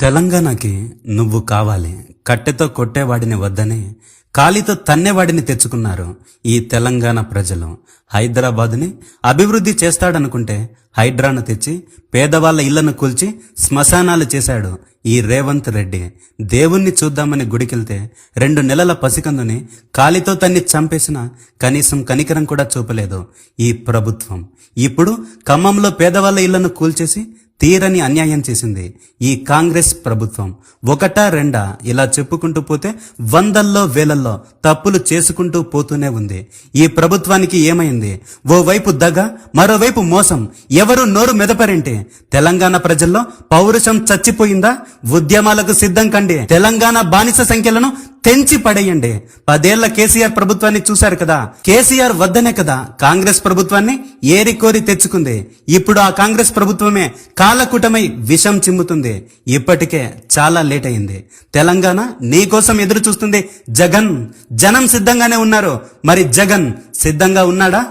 తెలంగాణకి నువ్వు కావాలి, కట్టెతో కొట్టేవాడిని వద్దని కాలితో తన్నేవాడిని తెచ్చుకున్నారు ఈ తెలంగాణ ప్రజలు. హైదరాబాదుని అభివృద్ధి చేస్తాడనుకుంటే హైడ్రాను తెచ్చి పేదవాళ్ల ఇళ్లను కూల్చి శ్మశానాలు చేశాడు ఈ రేవంత్ రెడ్డి. దేవుణ్ణి చూద్దామని గుడికెళ్తే 2 నెలల పసికందుని కాలితో తన్ని చంపేసిన కనీసం కనికరం కూడా చూపలేదు ఈ ప్రభుత్వం. ఇప్పుడు ఖమ్మంలో పేదవాళ్ల ఇళ్లను కూల్చేసి తీరని అన్యాయం చేసింది ఈ కాంగ్రెస్ ప్రభుత్వం. ఒకటా రెండా ఇలా చెప్పుకుంటూ పోతే వందల్లో వేలల్లో తప్పులు చేసుకుంటూ పోతూనే ఉంది. ఈ ప్రభుత్వానికి ఏమైంది? ఓవైపు దగ, మరోవైపు మోసం. ఎవరు నోరు మెదపరేంటి? తెలంగాణ ప్రజల్లో పౌరుషం చచ్చిపోయిందా? ఉద్యమాలకు సిద్ధం కండి. తెలంగాణ బానిస సంఖ్యలను తెంచి పడేయండి. 10 ఏళ్ల కేసీఆర్ ప్రభుత్వాన్ని చూశారు కదా. కేసీఆర్ వద్దనే కదా కాంగ్రెస్ ప్రభుత్వాన్ని ఏరికోరి తెచ్చుకుంది. ఇప్పుడు ఆ కాంగ్రెస్ ప్రభుత్వమే కాలకూటమై విషం చిమ్ముతుంది. ఇప్పటికే చాలా లేట్ అయింది. తెలంగాణ నీకోసం ఎదురు చూస్తుంది. జనం సిద్ధంగానే ఉన్నారు. మరి జగన్ సిద్ధంగా ఉన్నాడా?